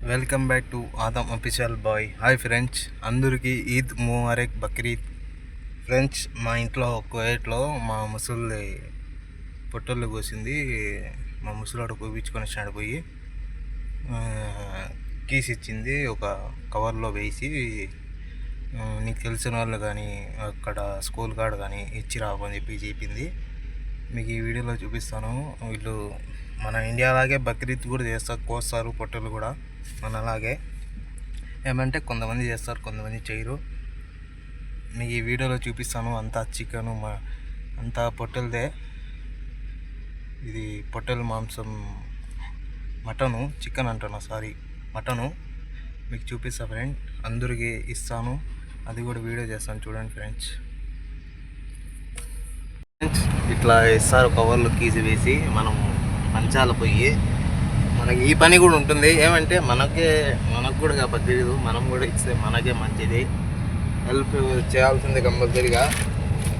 Welcome back to Adam official boy. Hi friends, అందరికీ Eid Mubarak, Bakrid. Friends, మా ఇంట్లో కువైట్లో మా ముసలి పొట్టళ్ళు కోసింది. మా ముసలాడు కోపించుకొని వచ్చాడు. పోయి కీస్ ఇచ్చింది, ఒక కవర్లో వేసి నీకు తెలిసిన వాళ్ళు కానీ అక్కడ స్కూల్ కార్డు కానీ ఇచ్చి రావని చెప్పింది. మీకు ఈ వీడియోలో చూపిస్తాను. వీళ్ళు మన ఇండియాలాగే బక్రీద్ కూడా కోస్తారు పొట్టలు కూడా మన అలాగే. ఏమంటే కొంతమంది చేస్తారు, కొంతమంది చేయరు. మీకు ఈ వీడియోలో చూపిస్తాను. అంతా చికెను అంతా పొట్టెలదే. ఇది పొట్టెల మాంసం, మటను, చికెన్ అంటున్నా, సారీ మటను. మీకు చూపిస్తా ఫ్రెండ్, అందరికీ ఇస్తాను. అది కూడా వీడియో చేస్తాను, చూడండి ఫ్రెండ్స్. ఇట్లా ఇస్తారు కవర్లు కీసి వేసి. మనం మంచాల పోయి మనకి ఈ పని కూడా ఉంటుంది. ఏమంటే మనకు కూడా కాబట్టి తెలియదు, మనం కూడా ఇస్తే మనకే మంచిది. హెల్ప్ చేయాల్సింది కంపల్సరీగా.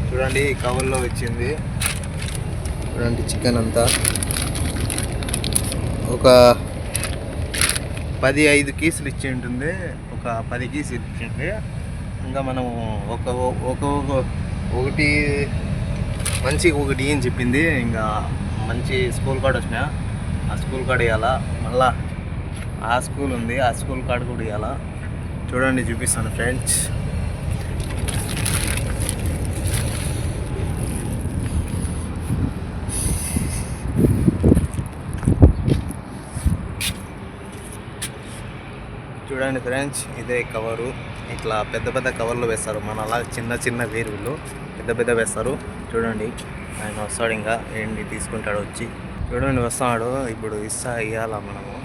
చూడండి, కవర్లో వచ్చింది. చూడండి, చికెన్ అంతా ఒక 15 కీసులు ఇచ్చి ఉంటుంది, ఒక 10 కీసులు ఇచ్చింది. ఇంకా మనం ఒకటి మంచిగా ఒకటి అని చెప్పింది. ఇంకా మంచి స్కూల్ కార్డ్ వచ్చినా ఆ స్కూల్ కార్డ్ ఇవ్వాలా. మళ్ళా ఆ స్కూల్ ఉంది, ఆ స్కూల్ కార్డ్ కూడా ఇవ్వాలా. చూడండి, చూపిస్తాను ఫ్రెండ్స్. చూడండి ఫ్రెండ్స్, ఇదే కవరు. ఇట్లా పెద్ద పెద్ద కవర్లు వేస్తారు. మన అలా చిన్న చిన్న వేరువులు పెద్ద పెద్ద వేస్తారు. చూడండి, ఆయన వస్తాడు, ఇంకా ఏంటి తీసుకుంటాడు వచ్చి. చూడండి, వస్తాడు. ఇప్పుడు ఇవ్వాలా మనము.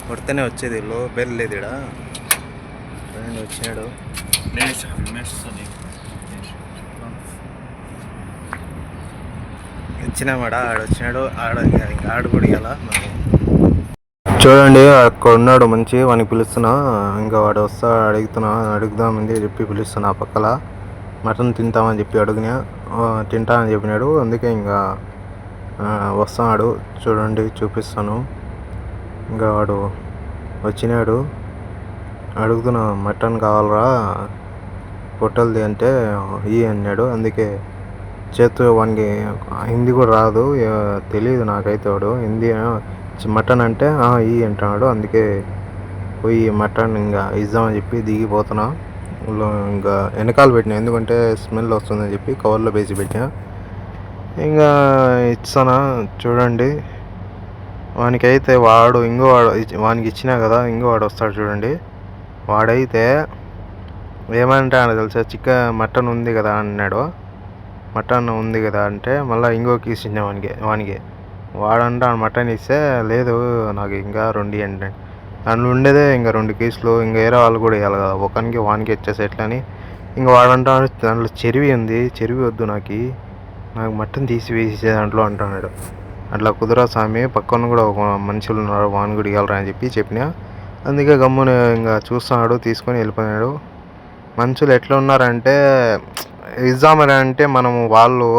కొడితేనే వచ్చేది, లోపల లేదు ఇక్కడ. చూడండి, వచ్చినాడు. ఇచ్చినామాడ, ఆడొచ్చినాడు. ఆడు కూడా ఇవ్వాలా మనము. చూడండి, అక్కడ ఉన్నాడు మంచి, వానికి పిలుస్తున్నా. ఇంకా వాడు వస్తా అడుగుదామని చెప్పి పిలుస్తున్నా. ఆ పక్కల మటన్ తింటామని చెప్పి తింటానని చెప్పినాడు. అందుకే ఇంకా వస్తున్నాడు. చూడండి, చూపిస్తాను. ఇంకా వాడు వచ్చినాడు. అడుగుతున్నా, మటన్ కావాలరా పొట్టలది అంటే అన్నాడు. అందుకే చేతితో, వానికి హిందీ కూడా రాదు, తెలియదు నాకైతే. వాడు హిందీ మటన్ అంటే అంటున్నాడు. అందుకే పోయి మటన్ ఇంకా ఇద్దామని చెప్పి దిగిపోతున్నా. ఇంకా వెనకాల పెట్టినా, ఎందుకంటే స్మెల్ వస్తుందని చెప్పి కవర్లో వేసి పెట్టినా. ఇంకా ఇస్తానా. చూడండి, వానికైతే వానికి ఇచ్చినా కదా, వాడు వస్తాడు. చూడండి, వాడైతే ఏమంటే తెలుసా, మటన్ ఉంది కదా అన్నాడు. మటన్ ఉంది కదా అంటే మళ్ళీ ఇంకోకి ఇచ్చిన వానికి. వాడంటే ఆ మటన్ ఇస్తే, లేదు నాకు ఇంకా 2 అంటే దాంట్లో ఉండేదే ఇంకా 2 కేసులు, ఇంకా వేరే వాళ్ళు కూడా ఇవ్వాలి కదా, వానికి ఇచ్చేసి ఎట్లా అని. ఇంకా వాడంటా, దాంట్లో చెరివి ఉంది, చెరివి వద్దు నాకు మటన్ తీసి వేసే దాంట్లో అంటున్నాడు. అట్లా కుదరా స్వామి, పక్కన కూడా ఒక మనుషులు ఉన్నారు, వాని కూడా ఇవ్వాలరా అని చెప్పినా. అందుకే గమ్మున ఇంకా చూస్తున్నాడు, తీసుకొని వెళ్ళిపోయినాడు. మనుషులు ఎట్లా ఉన్నారంటే, ఇద్దామని అంటే మనము వాళ్ళు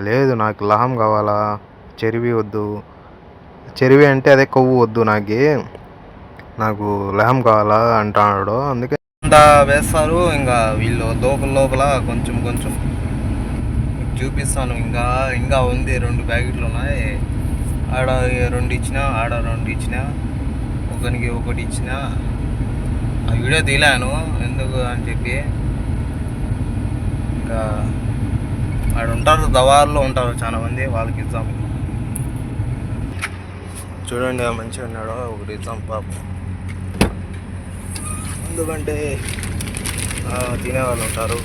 లేదు నాకు లహం కావాలా, చెరివి వద్దు, చెరివి అంటే అదే కొవ్వు వద్దు, నాకు లహం కావాలా అంటున్నాడు. అందుకే అంతా వేస్తారు. ఇంకా వీళ్ళు లోపల కొంచెం చూపిస్తాను. ఇంకా ఉంది, 2 ప్యాకెట్లు ఉన్నాయి. ఆడ 2 ఇచ్చిన, ఆడ 2 ఇచ్చిన, ఒకరికి 1 ఇచ్చిన. ఆ వీడియో తీలాను ఎందుకు అని చెప్పి. ఇంకా ఆడ ఉంటారు, దవార్లో ఉంటారు చాలా మంది, వాళ్ళకి ఇద్దాం. చూడండి, మంచిగా ఉన్నాడు, ఒకటి ఇద్దాం పాప. ఎందుకంటే తినేవాళ్ళు ఉంటారు.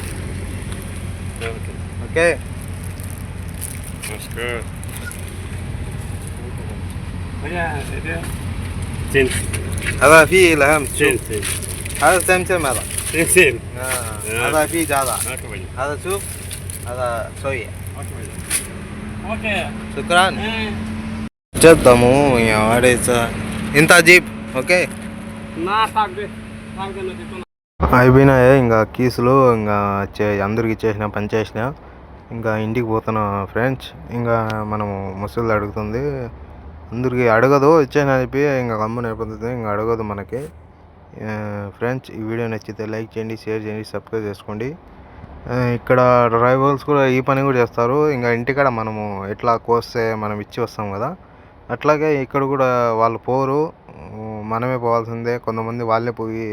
ఓకే, هذا فيه لحم هذا سمسم هذا فيه زيادة هذا سوق هذا شوية شكرا చేద్దాము. ఆడేసా ఇంత జీప్. ఓకే, అయిపోయినాయి ఇంకా కీసులు. ఇంకా అందరికి ఇచ్చేసిన, పని చేసిన. ఇంకా ఇంటికి పోతున్నా ఫ్రెండ్స్. ఇంకా మనము ముసలి అడుగుతుంది, అందరికి అడగదు ఇచ్చానని చెప్పి ఇంకా గమ్మున అయిపోతుంది, ఇంకా అడగదు మనకి. ఫ్రెండ్స్, ఈ వీడియో నచ్చితే లైక్ చేయండి, షేర్ చేయండి, సబ్స్క్రైబ్ చేసుకోండి. ఇక్కడ డ్రైవర్స్ కూడా ఈ పని కూడా చేస్తారు. ఇంకా ఇంటికాడ మనము ఎట్లా కోస్తే మనం ఇచ్చి వస్తాం కదా, అట్లాగే ఇక్కడ కూడా వాళ్ళు పోరు, మనమే పోవాల్సిందే. కొంతమంది వాళ్ళే పోయి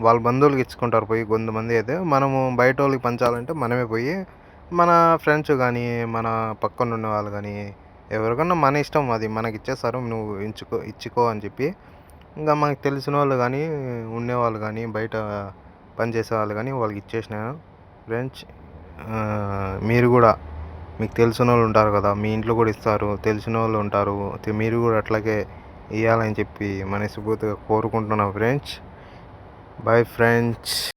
వాళ్ళ బంధువులకి ఇచ్చుకుంటారు పోయి. కొంతమంది అయితే మనము బయట వాళ్ళకి పంచాలంటే మనమే పోయి మన ఫ్రెండ్స్ కానీ మన పక్కన ఉన్న వాళ్ళు కానీ ఎవరికన్నా మన ఇష్టం, అది మనకి ఇచ్చేస్తారు, నువ్వు ఇచ్చుకో అని చెప్పి. ఇంకా మనకు తెలిసిన వాళ్ళు కానీ ఉండేవాళ్ళు కానీ బయట పనిచేసే వాళ్ళు కానీ వాళ్ళకి ఇచ్చేసినాను. ఫ్రెండ్స్, మీరు కూడా మీకు తెలిసిన వాళ్ళు ఉంటారు కదా, మీ ఇంట్లో కూడా ఇస్తారు, తెలిసిన వాళ్ళు ఉంటారు, మీరు కూడా అట్లాగే ఇవ్వాలని చెప్పి మనస్ఫూర్తిగా కోరుకుంటున్నాం. Friends, bye friends.